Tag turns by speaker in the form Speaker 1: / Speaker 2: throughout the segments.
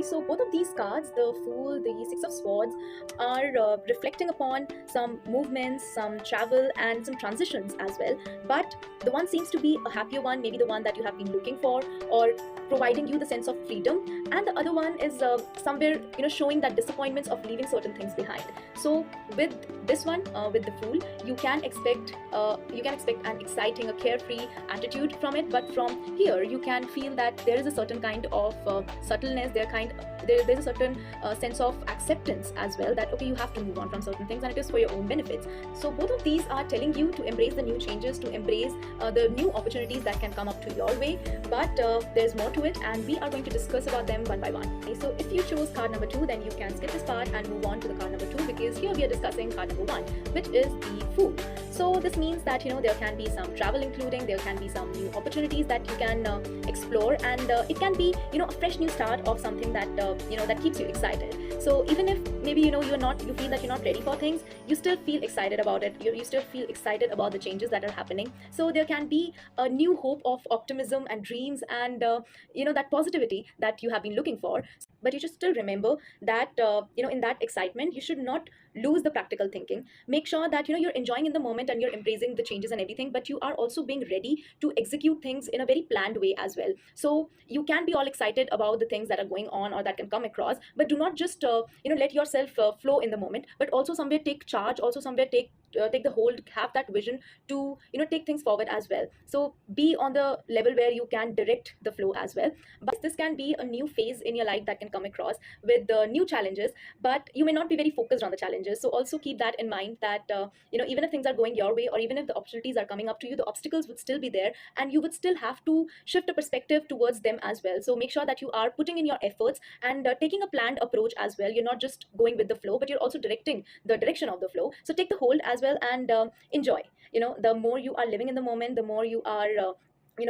Speaker 1: Okay, so both of these cards, the Fool, the Six of Swords, are reflecting upon some movements, some travel, and some transitions as well. But the one seems to be a happier one, maybe the one that you have been looking for, or providing you the sense of freedom. And the other one is somewhere, showing that disappointments of leaving certain things behind. So with this one, with the Fool, you can expect an exciting, a carefree attitude from it. But from here, you can feel that there is a certain kind of subtleness. There's a certain sense of acceptance as well, that okay, you have to move on from certain things, and it is for your own benefits. So both of these are telling you to embrace the new changes, to embrace the new opportunities that can come up to your way. But there's more to it, and we are going to discuss about them one by one. Okay, so if you chose card number 2, then you can skip this part and move on to the card number 2, because here we are discussing card number 1, which is the Fool. So this means that there can be some travel including, there can be some new opportunities that you can explore, and it can be a fresh new start of something that that keeps you excited. So even if maybe you feel that you're not ready for things, you still feel excited about it. You still feel excited about the changes that are happening. So there can be a new hope of optimism and dreams, and that positivity that you have been looking for. But you should still remember that in that excitement, you should not lose the practical thinking. Make sure that you're enjoying in the moment and you're embracing the changes and everything, but you are also being ready to execute things in a very planned way as well. So you can be all excited about the things that are going on or that can come across, but do not just let yourself flow in the moment, but also somewhere take charge, also somewhere take the hold, have that vision to take things forward as well. So be on the level where you can direct the flow as well. But this can be a new phase in your life that can come across with the new challenges, but you may not be very focused on the challenges. So also keep that in mind, that even if things are going your way, or even if the opportunities are coming up to you, the obstacles would still be there, and you would still have to shift a perspective towards them as well. So make sure that you are putting in your efforts and taking a planned approach as well. You're not just going with the flow, but you're also directing the direction of the flow. So take the hold as well, and enjoy. The more you are living in the moment, the more you are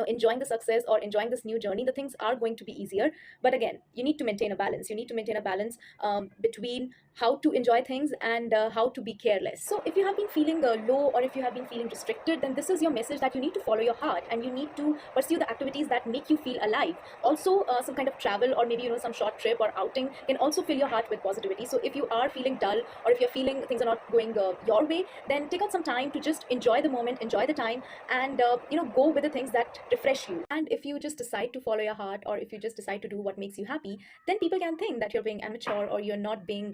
Speaker 1: enjoying the success or enjoying this new journey, the things are going to be easier. But again, you need to maintain a balance. You need to maintain a balance between how to enjoy things and how to be careless. So if you have been feeling low, or if you have been feeling restricted, then this is your message, that you need to follow your heart and you need to pursue the activities that make you feel alive. Also some kind of travel, or maybe some short trip or outing can also fill your heart with positivity. So if you are feeling dull, or if you're feeling things are not going your way, then take out some time to just enjoy the moment, enjoy the time, and go with the things that refresh you. And if you just decide to follow your heart, or if you just decide to do what makes you happy, then people can think that you're being amateur, or you're not being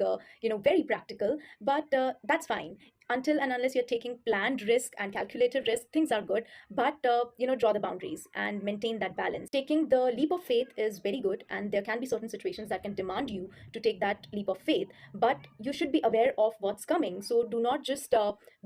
Speaker 1: very practical. But that's fine. Until and unless you're taking planned risk and calculated risk, things are good. But draw the boundaries and maintain that balance. Taking the leap of faith is very good, and there can be certain situations that can demand you to take that leap of faith, but you should be aware of what's coming. So do not just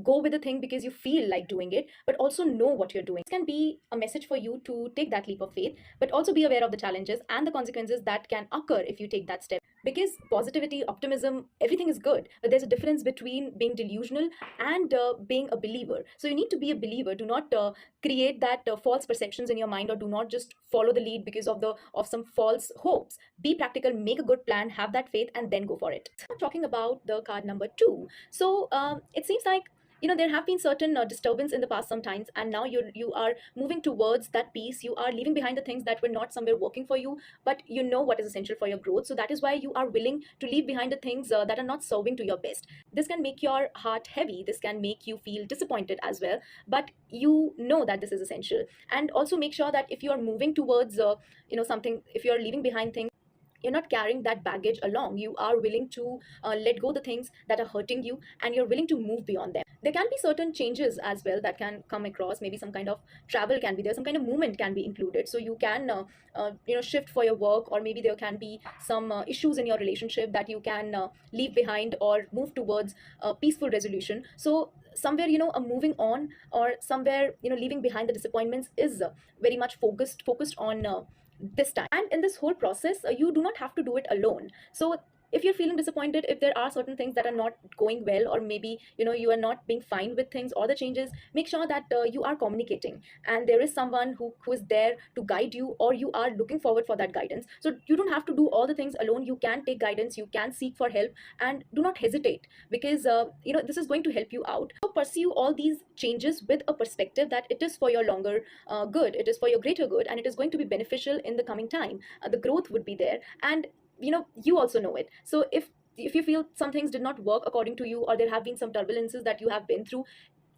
Speaker 1: go with the thing because you feel like doing it, but also know what you're doing. This can be a message for you to take that leap of faith, but also be aware of the challenges and the consequences that can occur if you take that step. Because positivity, optimism, everything is good, but there's a difference between being delusional and being a believer. So you need to be a believer. Do not create that false perceptions in your mind, or do not just follow the lead because of some false hopes. Be practical, make a good plan, have that faith, and then go for it. So talking about the card number 2. So it seems like there have been certain disturbance in the past sometimes, and now you are moving towards that peace. You are leaving behind the things that were not somewhere working for you, but you know what is essential for your growth. So that is why you are willing to leave behind the things that are not serving to your best. This can make your heart heavy, this can make you feel disappointed as well, but you know that this is essential. And also make sure that if you are moving towards something, if you are leaving behind things, you're not carrying that baggage along. You are willing to let go the things that are hurting you, and you're willing to move beyond them. There can be certain changes as well that can come across. Maybe some kind of travel can be there, some kind of movement can be included. So you can shift for your work, or maybe there can be some issues in your relationship that you can leave behind or move towards a peaceful resolution. So somewhere a moving on, or somewhere leaving behind the disappointments is very much focused on this time. And in this whole process, you do not have to do it alone. So if you're feeling disappointed, if there are certain things that are not going well, or maybe you are not being fine with things or the changes, make sure that you are communicating, and there is someone who is there to guide you, or you are looking forward for that guidance. So you don't have to do all the things alone. You can take guidance, you can seek for help, and do not hesitate, because this is going to help you out. So pursue all these changes with a perspective that it is for your longer good, it is for your greater good, and it is going to be beneficial in the coming time. The growth would be there. And you also know it. So if you feel some things did not work according to you, or there have been some turbulences that you have been through,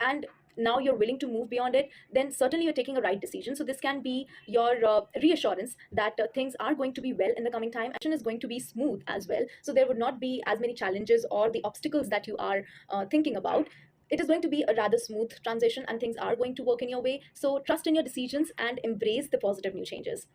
Speaker 1: and now you're willing to move beyond it, then certainly you're taking a right decision. So this can be your reassurance that things are going to be well in the coming time. Action is going to be smooth as well, so there would not be as many challenges or the obstacles that you are thinking about. It is going to be a rather smooth transition, and things are going to work in your way. So trust in your decisions and embrace the positive new changes.